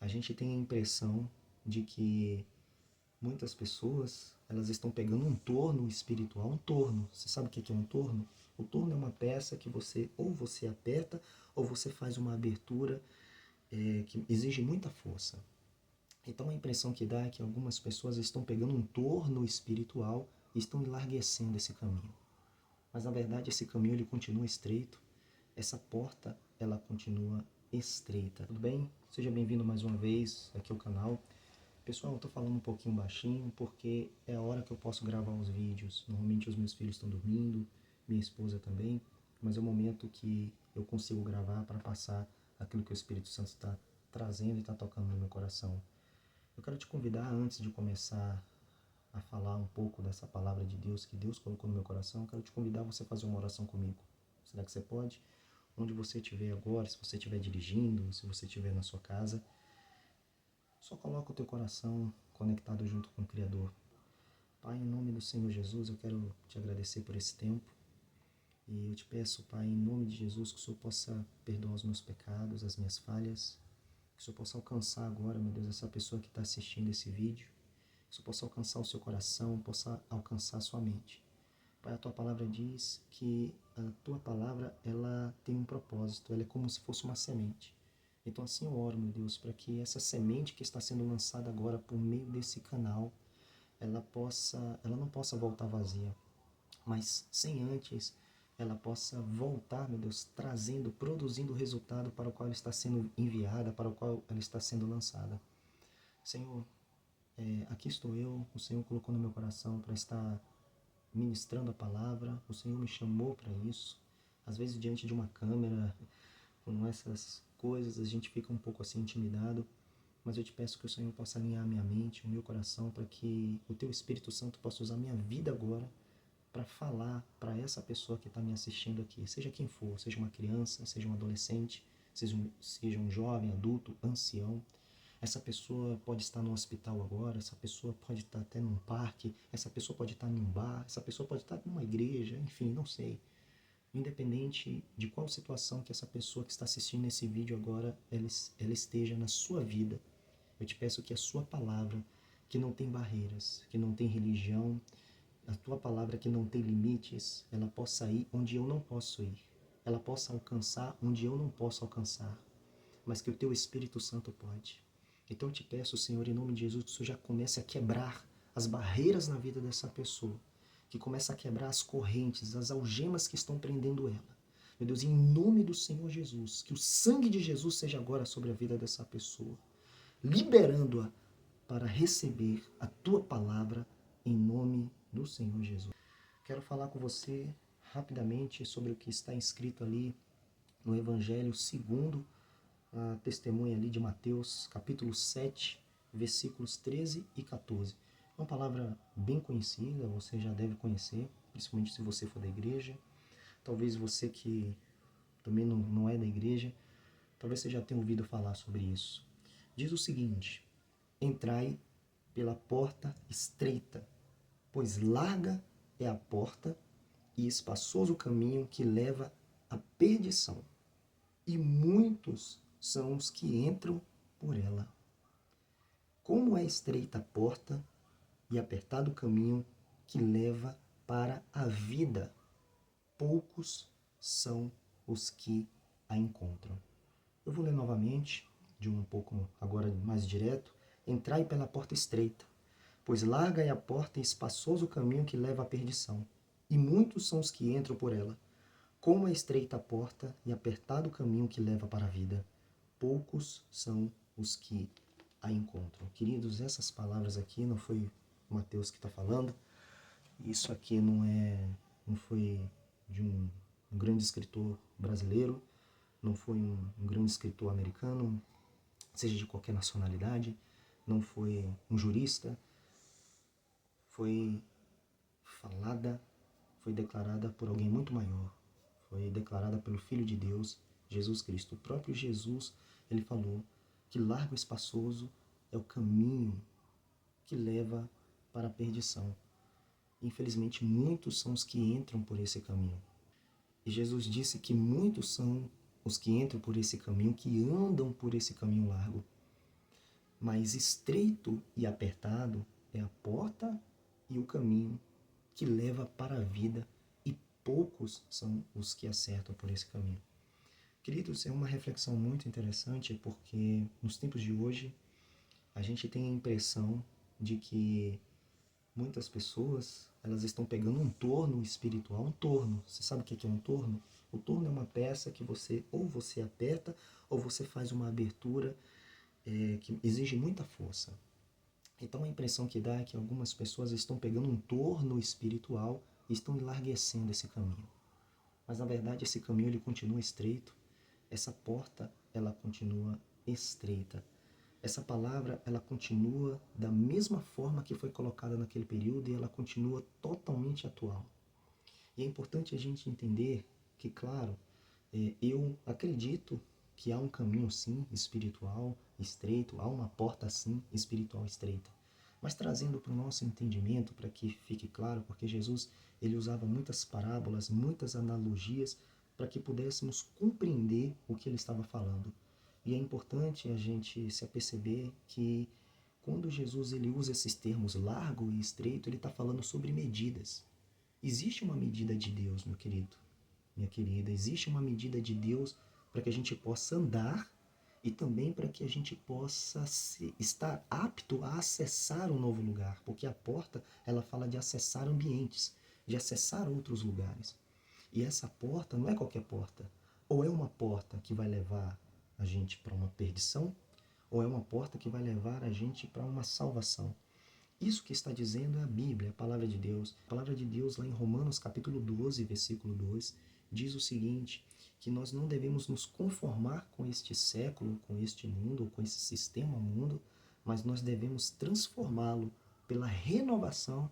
A gente tem a impressão de que muitas pessoas, elas estão pegando um torno espiritual. Um torno, você sabe o que é um torno? O torno é uma peça que você aperta ou você faz uma abertura que exige muita força. Então a impressão que dá é que algumas pessoas estão pegando um torno espiritual e estão enlarguecendo esse caminho. Mas na verdade esse caminho ele continua estreito, essa porta ela continua estreita. Tudo bem? Seja bem-vindo mais uma vez aqui ao canal. Pessoal, eu tô falando um pouquinho baixinho porque é a hora que eu posso gravar os vídeos. Normalmente os meus filhos estão dormindo, minha esposa também, mas é o momento que eu consigo gravar para passar aquilo que o Espírito Santo está trazendo e está tocando no meu coração. Eu quero te convidar, antes de começar a falar um pouco dessa palavra de Deus que Deus colocou no meu coração, eu quero te convidar a você fazer uma oração comigo. Será que você pode? Onde você estiver agora, se você estiver dirigindo, se você estiver na sua casa, só coloca o teu coração conectado junto com o Criador. Pai, em nome do Senhor Jesus, eu quero te agradecer por esse tempo. E eu te peço, Pai, em nome de Jesus, que o Senhor possa perdoar os meus pecados, as minhas falhas. Que o Senhor possa alcançar agora, meu Deus, essa pessoa que está assistindo esse vídeo. Que o Senhor possa alcançar o seu coração, possa alcançar a sua mente. Pai, a Tua palavra diz que a Tua palavra, ela tem um propósito, ela é como se fosse uma semente. Então assim eu oro, meu Deus, para que essa semente que está sendo lançada agora por meio desse canal, ela não possa voltar vazia, mas sem antes ela possa voltar, meu Deus, produzindo o resultado para o qual ela está sendo enviada, para o qual ela está sendo lançada. Senhor, aqui estou eu, o Senhor colocou no meu coração para estar ministrando a palavra, o Senhor me chamou para isso. Às vezes diante de uma câmera, com essas coisas, a gente fica um pouco assim intimidado, mas eu te peço que o Senhor possa alinhar a minha mente, o meu coração, para que o Teu Espírito Santo possa usar a minha vida agora para falar para essa pessoa que está me assistindo aqui, seja quem for, seja uma criança, seja um adolescente, seja um jovem, adulto, ancião. Essa pessoa pode estar no hospital agora, essa pessoa pode estar até num parque, essa pessoa pode estar num bar, essa pessoa pode estar numa igreja, enfim, não sei. Independente de qual situação que essa pessoa que está assistindo esse vídeo agora, ela esteja na sua vida, eu te peço que a sua palavra, que não tem barreiras, que não tem religião, a tua palavra que não tem limites, ela possa ir onde eu não posso ir. Ela possa alcançar onde eu não posso alcançar, mas que o teu Espírito Santo pode. Então eu te peço, Senhor, em nome de Jesus, que o Senhor já comece a quebrar as barreiras na vida dessa pessoa, que comece a quebrar as correntes, as algemas que estão prendendo ela. Meu Deus, em nome do Senhor Jesus, que o sangue de Jesus seja agora sobre a vida dessa pessoa, liberando-a para receber a tua palavra em nome do Senhor Jesus. Quero falar com você rapidamente sobre o que está escrito ali no Evangelho segundo a testemunha ali de Mateus, capítulo 7, versículos 13 e 14. É uma palavra bem conhecida, você já deve conhecer, principalmente se você for da igreja. Talvez você que também não é da igreja, talvez você já tenha ouvido falar sobre isso. Diz o seguinte: entrai pela porta estreita, pois larga é a porta e espaçoso o caminho que leva à perdição, e muitos são os que entram por ela. Como é estreita a porta e apertado o caminho que leva para a vida, poucos são os que a encontram. Eu vou ler novamente, de um pouco agora mais direto. Entrai pela porta estreita, pois larga é a porta e espaçoso o caminho que leva à perdição, e muitos são os que entram por ela. Como é estreita a porta e apertado o caminho que leva para a vida, poucos são os que a encontram. Queridos, essas palavras aqui não foi Mateus que está falando, isso aqui não foi de um grande escritor brasileiro, não foi um grande escritor americano, seja de qualquer nacionalidade, não foi um jurista, foi declarada por alguém muito maior, foi declarada pelo Filho de Deus, Jesus Cristo. O próprio Jesus, ele falou que largo e espaçoso é o caminho que leva para a perdição. Infelizmente, muitos são os que entram por esse caminho. E Jesus disse que muitos são os que entram por esse caminho, que andam por esse caminho largo. mas estreito e apertado é a porta e o caminho que leva para a vida, e poucos são os que acertam por esse caminho. Queridos, é uma reflexão muito interessante porque nos tempos de hoje a gente tem a impressão de que muitas pessoas elas estão pegando um torno espiritual, um torno. Você sabe o que é um torno? O torno é uma peça que você aperta ou você faz uma abertura que exige muita força. Então a impressão que dá é que algumas pessoas estão pegando um torno espiritual e estão enlarguecendo esse caminho. Mas na verdade esse caminho ele continua estreito, essa porta ela continua estreita. Essa palavra ela continua da mesma forma que foi colocada naquele período e ela continua totalmente atual. E é importante a gente entender que, claro, eu acredito que há um caminho sim espiritual estreito, há uma porta sim espiritual estreita. Mas trazendo para o nosso entendimento, para que fique claro, porque Jesus ele usava muitas parábolas, muitas analogias, para que pudéssemos compreender o que ele estava falando. E é importante a gente se aperceber que quando Jesus ele usa esses termos largo e estreito, ele está falando sobre medidas. Existe uma medida de Deus, meu querido, minha querida, existe uma medida de Deus para que a gente possa andar e também para que a gente possa estar apto a acessar um novo lugar, porque a porta ela fala de acessar ambientes, de acessar outros lugares. E essa porta não é qualquer porta. Ou é uma porta que vai levar a gente para uma perdição, ou é uma porta que vai levar a gente para uma salvação. Isso que está dizendo é a Bíblia, a palavra de Deus. A palavra de Deus, lá em Romanos capítulo 12, versículo 2, diz o seguinte, que nós não devemos nos conformar com este século, com este mundo, ou com esse sistema mundo, mas nós devemos transformá-lo pela renovação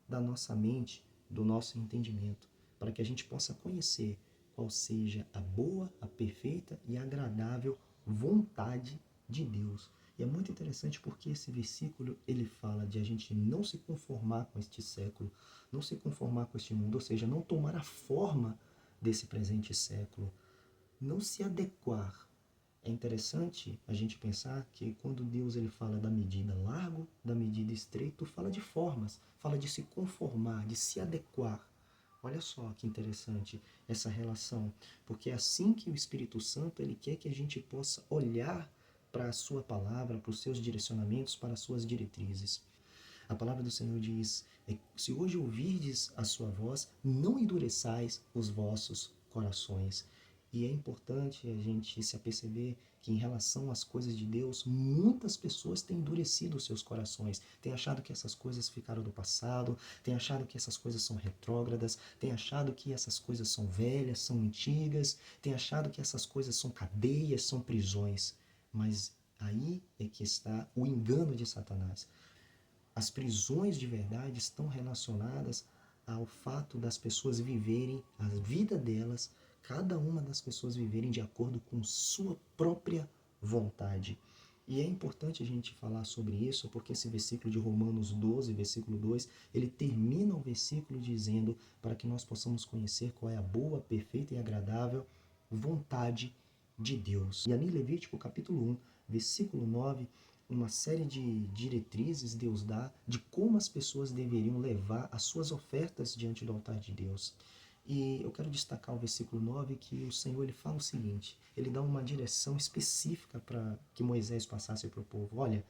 da nossa mente, do nosso entendimento, para que a gente possa conhecer qual seja a boa, a perfeita e agradável vontade de Deus. E é muito interessante porque esse versículo ele fala de a gente não se conformar com este século, não se conformar com este mundo, ou seja, não tomar a forma desse presente século, não se adequar. É interessante a gente pensar que quando Deus ele fala da medida largo, da medida estreito, fala de formas, fala de se conformar, de se adequar. Olha só que interessante essa relação, porque é assim que o Espírito Santo ele quer que a gente possa olhar para a sua palavra, para os seus direcionamentos, para as suas diretrizes. A palavra do Senhor diz, se hoje ouvirdes a sua voz, não endureçais os vossos corações. E é importante a gente se aperceber que em relação às coisas de Deus, muitas pessoas têm endurecido os seus corações, têm achado que essas coisas ficaram do passado, têm achado que essas coisas são retrógradas, têm achado que essas coisas são velhas, são antigas, têm achado que essas coisas são cadeias, são prisões. Mas aí é que está o engano de Satanás. As prisões de verdade estão relacionadas ao fato das pessoas viverem a vida delas, cada uma das pessoas viverem de acordo com sua própria vontade. E é importante a gente falar sobre isso, porque esse versículo de Romanos 12, versículo 2, ele termina o versículo dizendo para que nós possamos conhecer qual é a boa, perfeita e agradável vontade de Deus. E ali em Levítico capítulo 1, versículo 9, uma série de diretrizes Deus dá de como as pessoas deveriam levar as suas ofertas diante do altar de Deus. E eu quero destacar o versículo 9 que o Senhor ele fala o seguinte, ele dá uma direção específica para que Moisés passasse para o povo. Olha,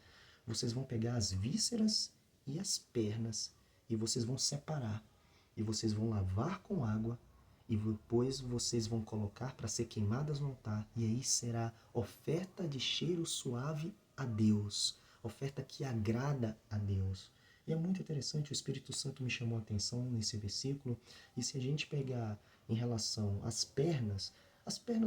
vocês vão pegar as vísceras e as pernas e vocês vão separar e vocês vão lavar com água e depois vocês vão colocar para ser queimadas no altar e aí será oferta de cheiro suave a Deus, oferta que agrada a Deus. E é muito interessante, o Espírito Santo me chamou a atenção nesse versículo, e se a gente pegar em relação às pernas,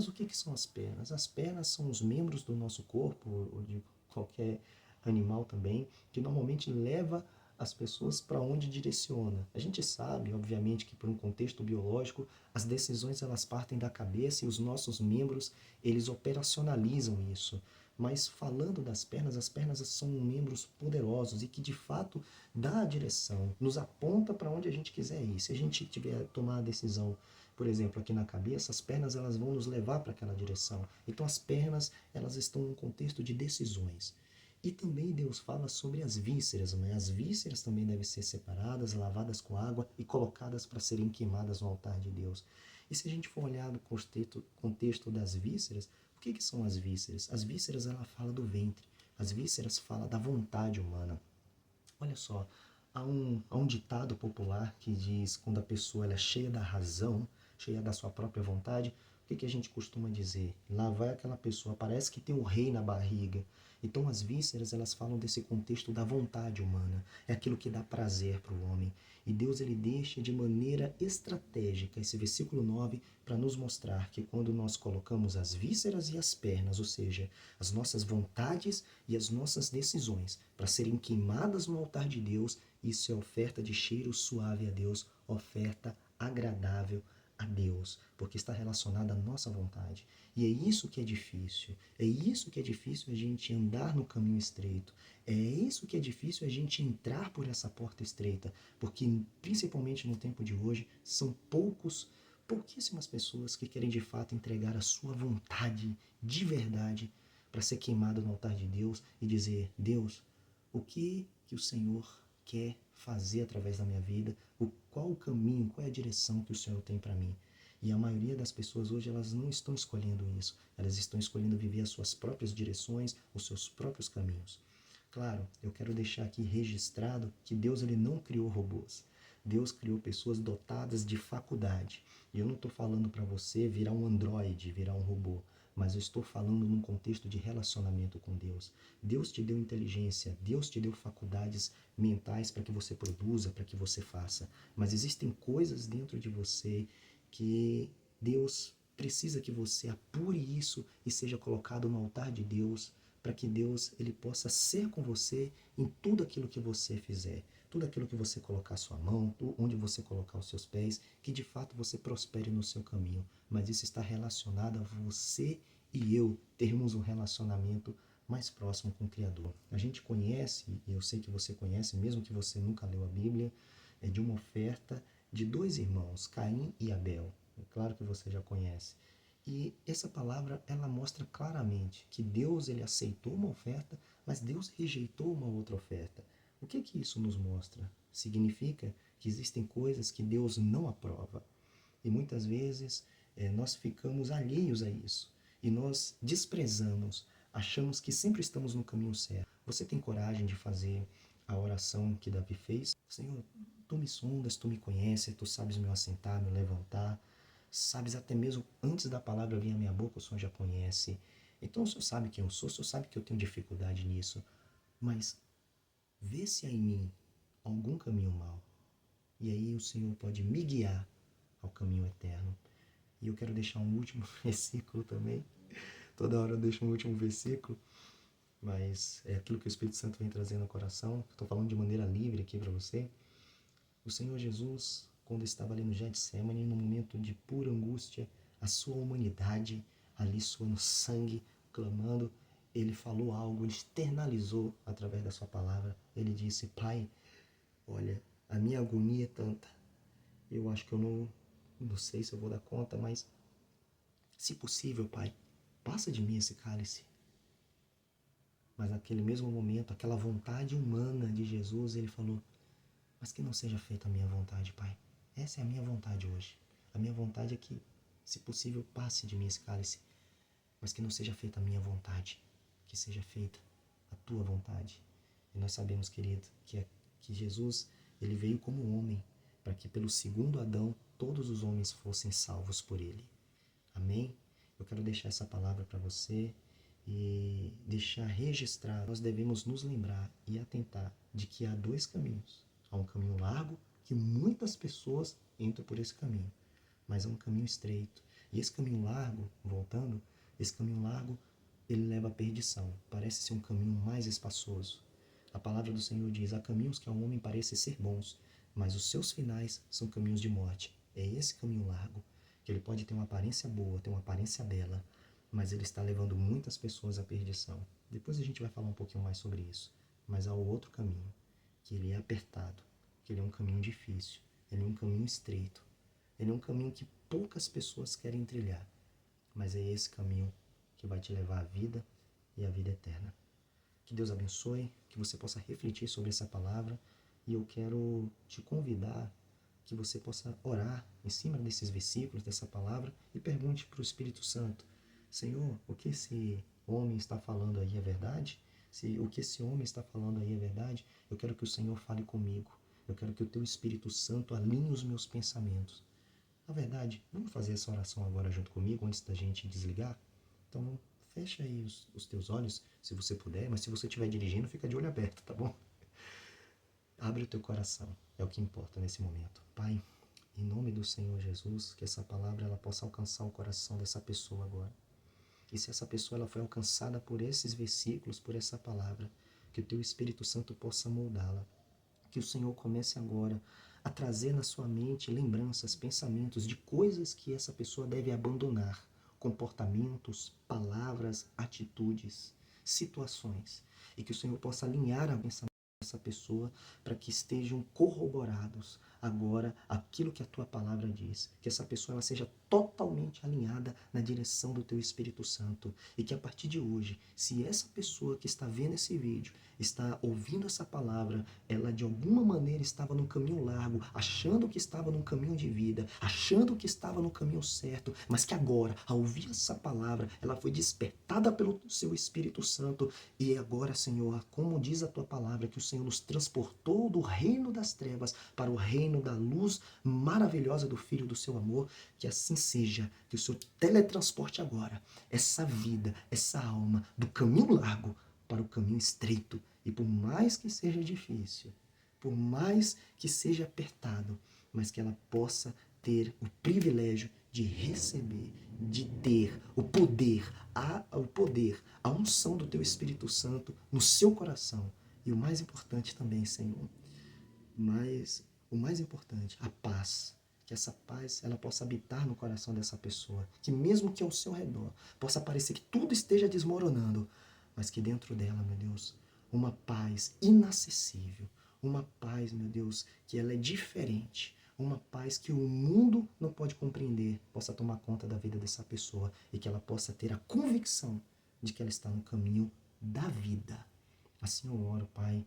o que são as pernas? As pernas são os membros do nosso corpo, ou de qualquer animal também, que normalmente leva as pessoas para onde direciona. A gente sabe, obviamente, que por um contexto biológico, as decisões elas partem da cabeça e os nossos membros, eles operacionalizam isso. Mas falando das pernas, as pernas são membros poderosos e que de fato dá a direção, nos aponta para onde a gente quiser ir. Se a gente tiver tomar a decisão, por exemplo, aqui na cabeça, as pernas elas vão nos levar para aquela direção. Então as pernas elas estão num contexto de decisões. E também Deus fala sobre as vísceras, né? As vísceras também devem ser separadas, lavadas com água e colocadas para serem queimadas no altar de Deus. E se a gente for olhar no contexto das vísceras, o que são as vísceras? As vísceras, ela fala do ventre. As vísceras falam da vontade humana. Olha só, há um ditado popular que diz quando a pessoa ela é cheia da razão, cheia da sua própria vontade, o que a gente costuma dizer? Lá vai aquela pessoa, parece que tem um rei na barriga. Então as vísceras elas falam desse contexto da vontade humana, é aquilo que dá prazer para o homem. E Deus ele deixa de maneira estratégica esse versículo 9 para nos mostrar que quando nós colocamos as vísceras e as pernas, ou seja, as nossas vontades e as nossas decisões para serem queimadas no altar de Deus, isso é oferta de cheiro suave a Deus, oferta agradável a Deus, porque está relacionada à nossa vontade. E é isso que é difícil. É isso que é difícil a gente andar no caminho estreito. É isso que é difícil a gente entrar por essa porta estreita, porque principalmente no tempo de hoje são pouquíssimas pessoas que querem de fato entregar a sua vontade de verdade para ser queimado no altar de Deus e dizer: Deus, o que o Senhor quer fazer através da minha vida? Qual o caminho, qual é a direção que o Senhor tem para mim? E a maioria das pessoas hoje elas não estão escolhendo isso. Elas estão escolhendo viver as suas próprias direções, os seus próprios caminhos. Claro, eu quero deixar aqui registrado que Deus ele não criou robôs. Deus criou pessoas dotadas de faculdade. E eu não estou falando para você virar um androide, virar um robô, mas eu estou falando num contexto de relacionamento com Deus. Deus te deu inteligência, Deus te deu faculdades mentais para que você produza, para que você faça. Mas existem coisas dentro de você que Deus precisa que você apure isso e seja colocado no altar de Deus, para que Deus ele possa ser com você em tudo aquilo que você fizer, tudo aquilo que você colocar a sua mão, onde você colocar os seus pés, que de fato você prospere no seu caminho. Mas isso está relacionado a você e eu termos um relacionamento mais próximo com o Criador. A gente conhece, e eu sei que você conhece, mesmo que você nunca leu a Bíblia, é de uma oferta de dois irmãos, Caim e Abel. É claro que você já conhece. E essa palavra, ela mostra claramente que Deus ele aceitou uma oferta, mas Deus rejeitou uma outra oferta. O que isso nos mostra? Significa que existem coisas que Deus não aprova. E muitas vezes nós ficamos alheios a isso. E nós desprezamos, achamos que sempre estamos no caminho certo. Você tem coragem de fazer a oração que Davi fez? Senhor, tu me sondas, tu me conheces, tu sabes meu assentar, meu levantar. Sabes até mesmo antes da palavra vir à minha boca, o Senhor já conhece. Então o Senhor sabe quem eu sou, o Senhor sabe que eu tenho dificuldade nisso. Mas vê se há em mim algum caminho mau. E aí o Senhor pode me guiar ao caminho eterno. E eu quero deixar um último versículo também. Toda hora eu deixo um último versículo, mas é aquilo que o Espírito Santo vem trazendo ao coração. Estou falando de maneira livre aqui para você. O Senhor Jesus, quando estava ali no Getsemane, num momento de pura angústia, a sua humanidade ali suando sangue, clamando, ele falou algo, ele externalizou através da sua palavra. Ele disse: Pai, olha, a minha agonia é tanta, eu acho que eu não sei se eu vou dar conta, mas se possível, Pai, passa de mim esse cálice. Mas naquele mesmo momento, aquela vontade humana de Jesus, ele falou: mas que não seja feita a minha vontade, Pai. Essa é a minha vontade hoje. A minha vontade é que, se possível, passe de mim esse cálice, mas que não seja feita a minha vontade, que seja feita a tua vontade. E nós sabemos, querido, que Jesus ele veio como homem, para que pelo segundo Adão todos os homens fossem salvos por ele. Amém? Eu quero deixar essa palavra para você e deixar registrado. Nós devemos nos lembrar e atentar de que há dois caminhos. Há um caminho largo, que muitas pessoas entram por esse caminho, mas há um caminho estreito. E esse caminho largo, voltando, esse caminho largo, ele leva à perdição. Parece ser um caminho mais espaçoso. A palavra do Senhor diz: há caminhos que ao homem parecem ser bons, mas os seus finais são caminhos de morte. É esse caminho largo, que ele pode ter uma aparência boa, ter uma aparência bela, mas ele está levando muitas pessoas à perdição. Depois a gente vai falar um pouquinho mais sobre isso. Mas há o outro caminho, que ele é apertado, que ele é um caminho difícil, ele é um caminho estreito, ele é um caminho que poucas pessoas querem trilhar, mas é esse caminho que vai te levar à vida e à vida eterna. Que Deus abençoe, que você possa refletir sobre essa palavra. E eu quero te convidar que você possa orar em cima desses versículos, dessa palavra, e pergunte para o Espírito Santo: Senhor, o que esse homem está falando aí é verdade? Se o que esse homem está falando aí é verdade, eu quero que o Senhor fale comigo. Eu quero que o teu Espírito Santo alinhe os meus pensamentos. Na verdade, vamos fazer essa oração agora junto comigo, antes da gente desligar? Então, fecha aí os teus olhos, se você puder, mas se você estiver dirigindo, fica de olho aberto, tá bom? Abre o teu coração, é o que importa nesse momento. Pai, em nome do Senhor Jesus, que essa palavra ela possa alcançar o coração dessa pessoa agora. E se essa pessoa ela foi alcançada por esses versículos, por essa palavra, que o teu Espírito Santo possa moldá-la. Que o Senhor comece agora a trazer na sua mente lembranças, pensamentos de coisas que essa pessoa deve abandonar, comportamentos, palavras, atitudes, situações, e que o Senhor possa alinhar a pensamento dessa pessoa para que estejam corroborados agora aquilo que a tua palavra diz, que essa pessoa ela seja totalmente alinhada na direção do teu Espírito Santo, e que a partir de hoje, se essa pessoa que está vendo esse vídeo, está ouvindo essa palavra, ela de alguma maneira estava num caminho largo, achando que estava num caminho de vida, achando que estava no caminho certo, mas que agora, ao ouvir essa palavra, ela foi despertada pelo seu Espírito Santo, e agora, Senhor, como diz a tua palavra, que o Senhor nos transportou do reino das trevas para o reino da luz maravilhosa do Filho do seu amor, que assim seja, que o Senhor teletransporte agora essa vida, essa alma do caminho largo para o caminho estreito. E por mais que seja difícil, por mais que seja apertado, mas que ela possa ter o privilégio de receber, de ter o poder, a unção do teu Espírito Santo no seu coração. E o mais importante também, Senhor, o mais importante, a paz. Que essa paz ela possa habitar no coração dessa pessoa. Que mesmo que ao seu redor possa parecer que tudo esteja desmoronando, mas que dentro dela, meu Deus, uma paz inacessível. Uma paz, meu Deus, que ela é diferente. Uma paz que o mundo não pode compreender, possa tomar conta da vida dessa pessoa e que ela possa ter a convicção de que ela está no caminho da vida. Assim eu oro, Pai,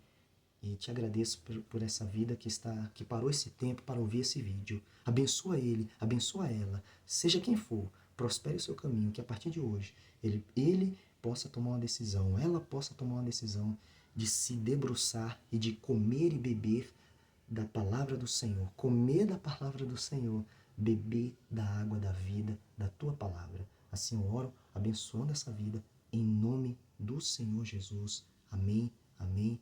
e te agradeço por essa vida que parou esse tempo para ouvir esse vídeo. Abençoa ele, abençoa ela, seja quem for, prospere o seu caminho, que a partir de hoje ele possa tomar uma decisão, ela possa tomar uma decisão de se debruçar e de comer e beber da palavra do Senhor, comer da palavra do Senhor, beber da água da vida, da tua palavra. Assim eu oro, abençoando essa vida, em nome do Senhor Jesus. Amém, amém